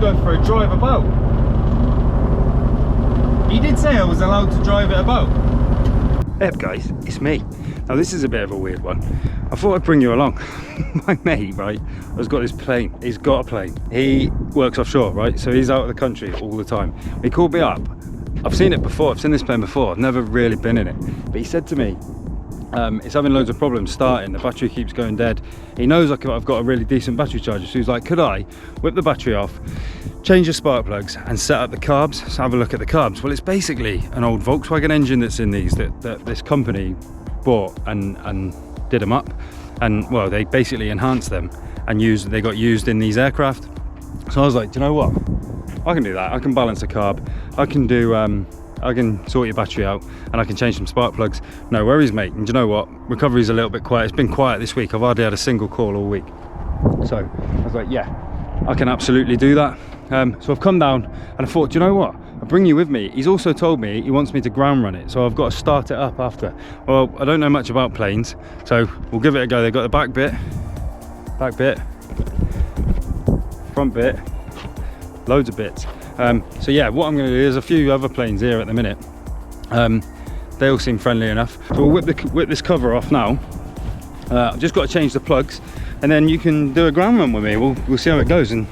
go for a drive about. He did say I was allowed to drive it about. Hey guys, it's me. Now this is a bit of a weird one. I thought I'd bring you along. My mate, right, has got this plane. He's got a plane. He works offshore, right? So he's out of the country all the time. He called me up. I've seen it before. I've seen this plane before. I've never really been in it. But he said to me, it's having loads of problems starting. The battery keeps going dead. He knows I've got a really decent battery charger. So he's like, could I whip the battery off, change the spark plugs and set up the carbs? So have a look at the carbs. Well, it's basically an old Volkswagen engine that's in these that this company bought and did them up. And well, they basically enhanced them and they got used in these aircraft. So I was like, do you know what? I can do that. I can balance a carb. I can do, I can sort your battery out and I can change some spark plugs. No worries, mate. And do you know what? Recovery's a little bit quiet. It's been quiet this week. I've hardly had a single call all week. So I was like, yeah, I can absolutely do that. So I've come down and I thought, do you know what? I'll bring you with me. He's also told me he wants me to ground run it. So I've got to start it up after. Well, I don't know much about planes. So we'll give it a go. They've got the back bit, front bit, loads of bits. So yeah, what I'm going to do, there's a few other planes here at the minute. They all seem friendly enough. So we'll whip this cover off now. I've just got to change the plugs and then you can do a ground run with me. We'll see how it goes and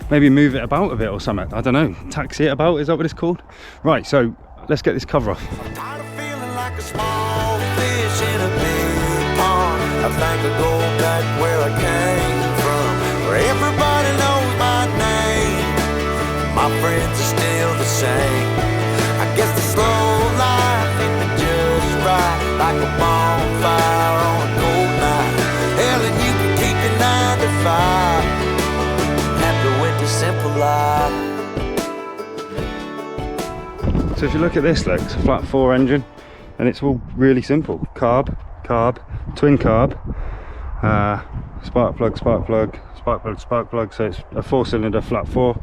maybe move it about a bit or something. I don't know, taxi it about, is that what it's called? Right, so let's get this cover off. I'm tired of feeling like a small fish in a big pond. I think I'll go back where I came from, where everybody knows my name. My friends are still the same. I guess the slow life hit me just right, like a bonfire on a cold night. Hell, and you can keep your 9 to 5. Simple life. So if you look at this, look, it's a flat 4 engine and it's all really simple. Carb, twin carb, spark plug, spark plug. So it's a 4-cylinder flat 4.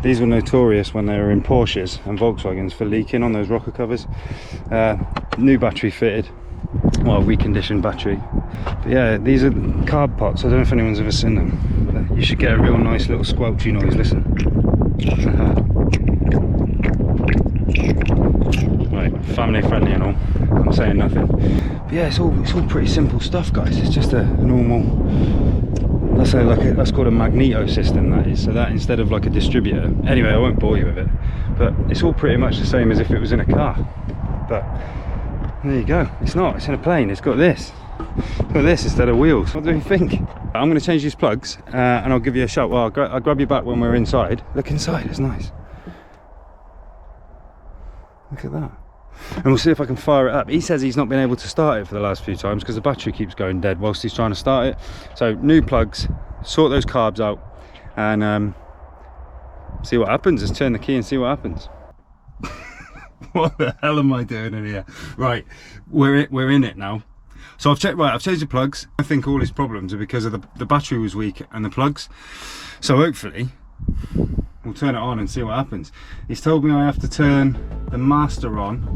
These were notorious when they were in Porsches and Volkswagens for leaking on those rocker covers. New battery fitted, well, reconditioned battery. But yeah, these are carb pots. I don't know if anyone's ever seen them. You should get a real nice little squelchy noise. Listen. Right, family friendly and all. I'm saying nothing. But yeah, it's all pretty simple stuff, guys. It's just a normal, let's say that's called a magneto system, that is. So that instead of like a distributor. Anyway, I won't bore you with it. But it's all pretty much the same as if it was in a car. But there you go. It's not. It's in a plane. It's got this. It's got this instead of wheels. What do you think? I'm going to change these plugs and I'll give you a shout. Well, I'll grab you back when we're inside. Look inside. It's nice. Look at that. And we'll see if I can fire it up. He says he's not been able to start it for the last few times because the battery keeps going dead whilst he's trying to start it. So new plugs, sort those carbs out and see what happens. Just turn the key and see what happens. What the hell am I doing in here? Right, we're in it now. So I've changed the plugs. I think all his problems are because of the battery was weak and the plugs. So hopefully we'll turn it on and see what happens. He's told me I have to turn the master on,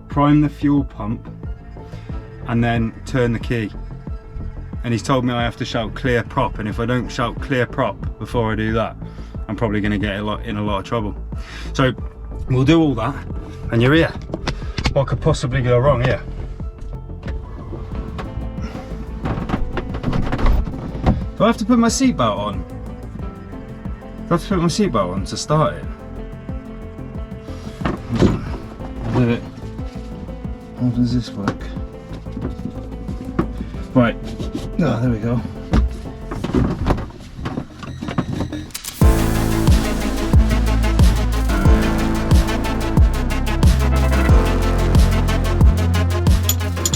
prime the fuel pump, and then turn the key. And he's told me I have to shout clear prop, and if I don't shout clear prop before I do that, I'm probably going to get in a lot of trouble. So we'll do all that, and you're here. What could possibly go wrong here? Do I have to put my seatbelt on? Do I have to put my seatbelt on to start it? How does this work? Right. Oh, there we go.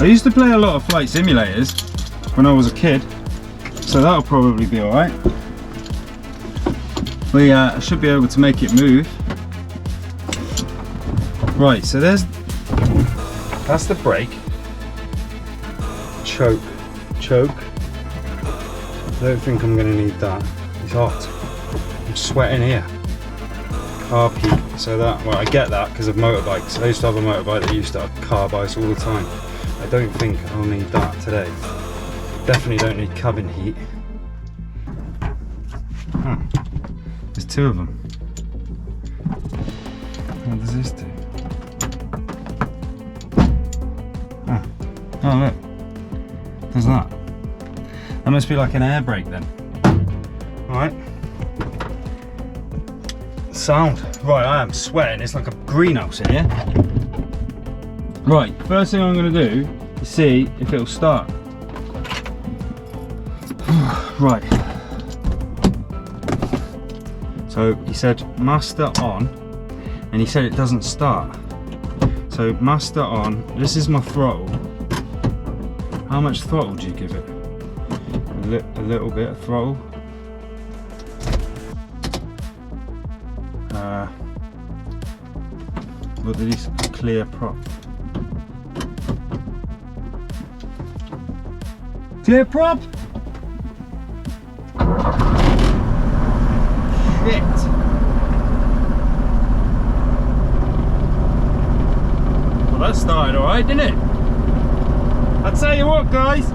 I used to play a lot of flight simulators when I was a kid, so that'll probably be alright. I should be able to make it move. Right, so that's the brake. Choke. I don't think I'm going to need that. It's hot. I'm sweating here. Carb heat. So that, well, I get that because of motorbikes. I used to have a motorbike that used to have carb ice all the time. I don't think I'll need that today. Definitely don't need cabin heat. Oh, there's two of them. What does this do? Oh look, there's that. That must be like an air brake then. Alright. Sound. Right, I am sweating. It's like a greenhouse in here. Right, first thing I'm going to do is see if it'll start. Right. So he said master on, and he said it doesn't start. So master on, this is my throttle. How much throttle do you give it? A little bit of throttle. What did he say? Clear prop. Clear prop! Shit! Well, that started alright, didn't it? I tell you what, guys,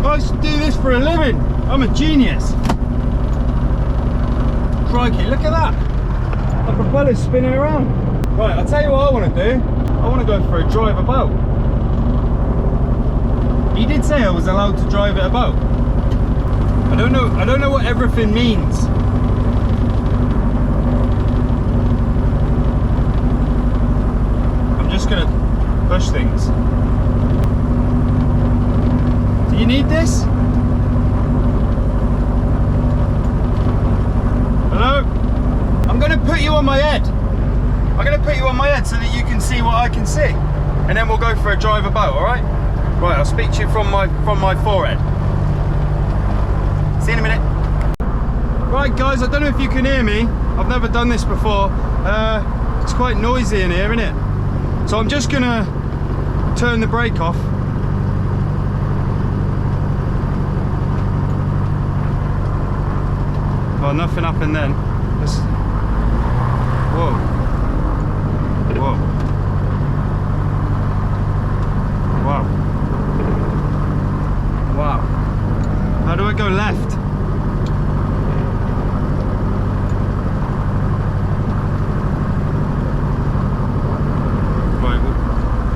I should do this for a living. I'm a genius. Crikey, look at that. The propeller's spinning around. Right, I'll tell you what I want to do. I want to go for a drive about. He did say I was allowed to drive it about. I don't know what everything means. I'm just gonna push things. Do you need this? Hello? I'm gonna put you on my head. I'm gonna put you on my head so that you can see what I can see. And then we'll go for a drive about, alright? Right, I'll speak to you from my forehead. See you in a minute. Right guys, I don't know if you can hear me. I've never done this before. It's quite noisy in here, isn't it? So I'm just gonna turn the brake off. Well, nothing happened then. Whoa. Whoa. Wow. Wow. How do I go left? Right.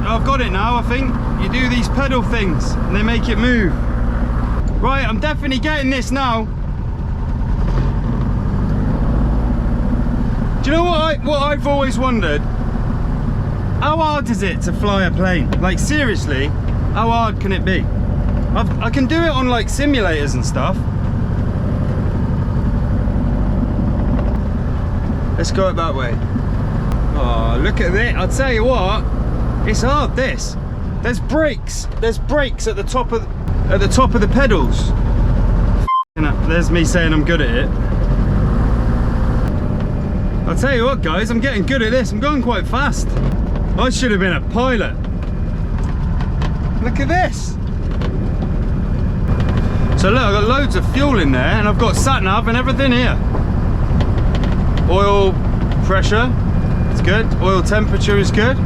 I've got it now, I think. You do these pedal things and they make it move. Right, I'm definitely getting this now. Do you know what I've always wondered? How hard is it to fly a plane? Like seriously, how hard can it be? I can do it on like simulators and stuff. Let's go up that way. Oh, look at this. I'll tell you what, it's hard this. There's brakes at the top of the pedals. There's me saying I'm good at it. I'll tell you what guys, I'm getting good at this. I'm going quite fast. I should have been a pilot. Look at this. So look, I've got loads of fuel in there and I've got sat nav and everything here. Oil pressure, it's good. Oil temperature is good.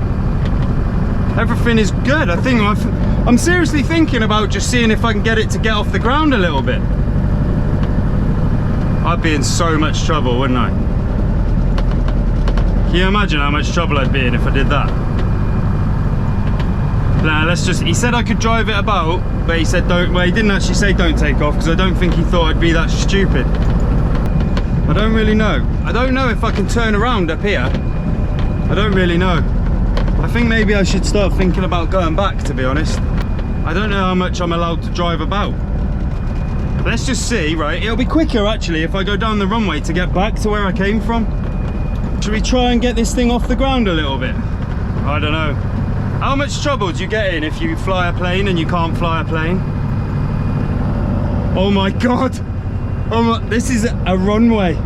Everything is good. I think I'm seriously thinking about just seeing if I can get it to get off the ground a little bit. I'd be in so much trouble, wouldn't I? Can you imagine how much trouble I'd be in if I did that? Nah, he said I could drive it about, but he said don't, well he didn't actually say don't take off because I don't think he thought I'd be that stupid. I don't really know. I don't know if I can turn around up here. I don't really know. I think maybe I should start thinking about going back, to be honest. I don't know how much I'm allowed to drive about. Let's just see, right? It'll be quicker actually if I go down the runway to get back to where I came from. Should we try and get this thing off the ground a little bit? I don't know. How much trouble do you get in if you fly a plane and you can't fly a plane? Oh my God. Oh my, this is a runway.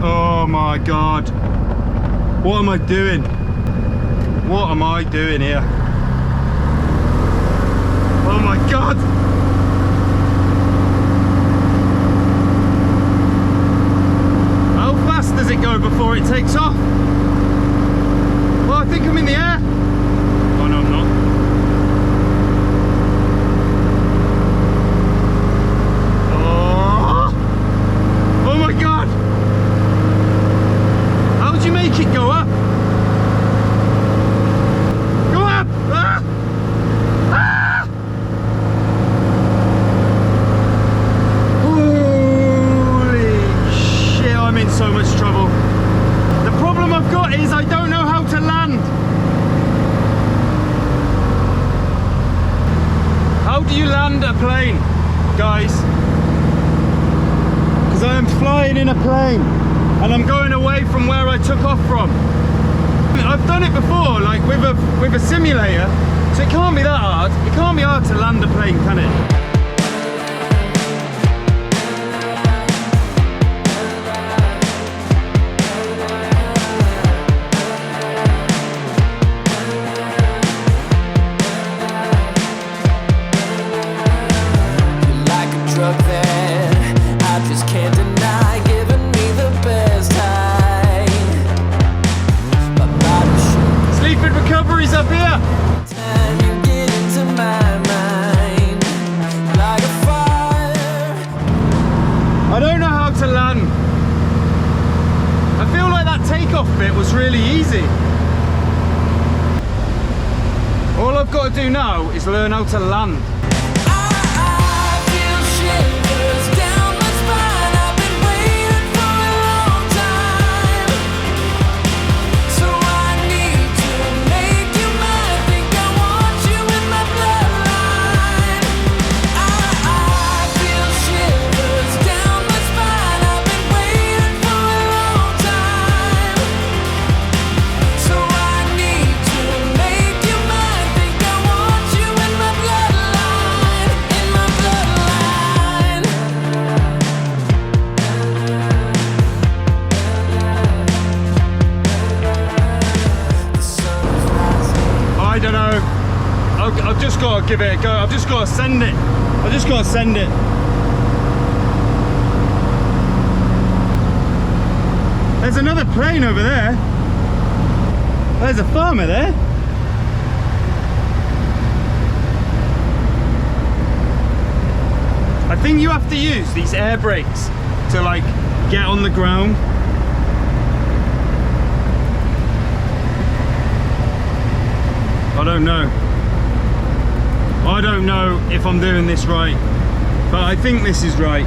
Oh my God. What am I doing? What am I doing here? Oh my God. Does it go before it takes off? Well, I think I'm in the air. Oh no, I'm not. plane, guys. Because I am flying in a plane and I'm going away from where I took off from. I've done it before, like with a simulator, so it can't be that hard. It can't be hard to land a plane, can it? Up here. I don't know how to land. I feel like that takeoff bit was really easy. All I've got to do now is learn how to land. I don't know. I've just got to give it a go. I've just got to send it. I've just got to send it. There's another plane over there. There's a farmer there. I think you have to use these air brakes to like get on the ground. I don't know. I don't know if I'm doing this right, but I think this is right.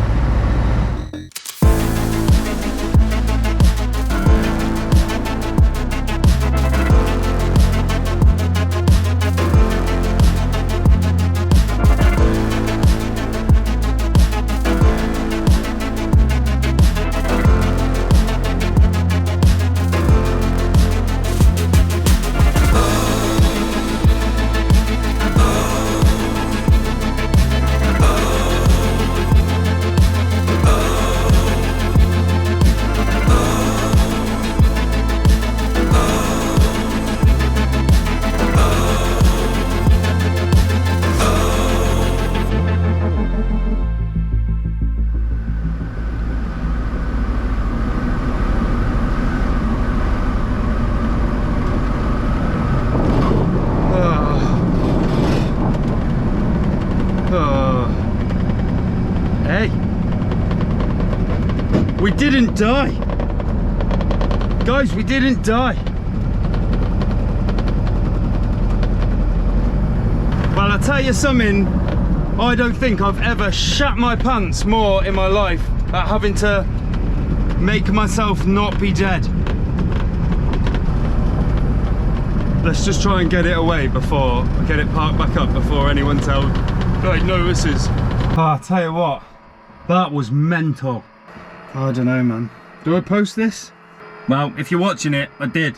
Hey, we didn't die. Guys, we didn't die. Well, I'll tell you something, I don't think I've ever shat my pants more in my life at having to make myself not be dead. Let's just try and get it away before I get it parked back up before anyone notices. I'll tell you what, that was mental. I don't know, man. Do I post this? Well, if you're watching it, I did.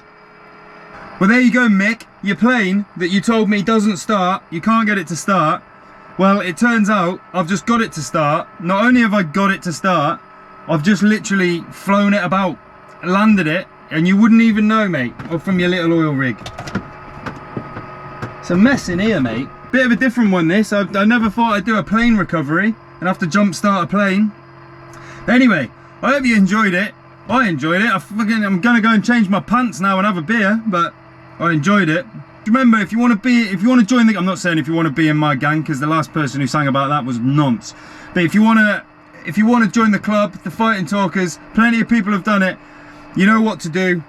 Well, there you go, Mick. Your plane that you told me doesn't start, you can't get it to start. Well, it turns out I've just got it to start. Not only have I got it to start, I've just literally flown it about, landed it, and you wouldn't even know, mate, from your little oil rig. It's a mess in here, mate. Bit of a different one, this. I never thought I'd do a plane recovery and have to jump start a plane. Anyway, I hope you enjoyed it. I enjoyed it. I'm gonna go and change my pants now and have a beer, but I enjoyed it. Remember, if you want to join the, I'm not saying if you want to be in my gang, because the last person who sang about that was nonce. But if you want to join the club, the Fighting Talkers, plenty of people have done it. You know what to do.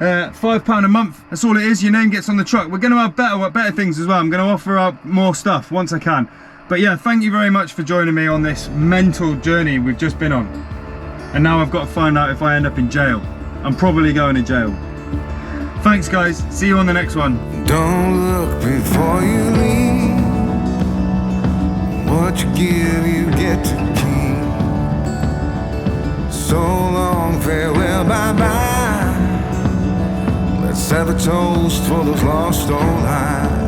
£5 a month, that's all it is. Your name gets on the truck. We're going to have better things as well. I'm going to offer out more stuff once I can. But yeah, thank you very much for joining me on this mental journey we've just been on. And now I've got to find out if I end up in jail. I'm probably going to jail. Thanks, guys. See you on the next one. Don't look before you leave. What What you give, you get to keep. So long, farewell, bye-bye. Let's have a toast for those lost old highs.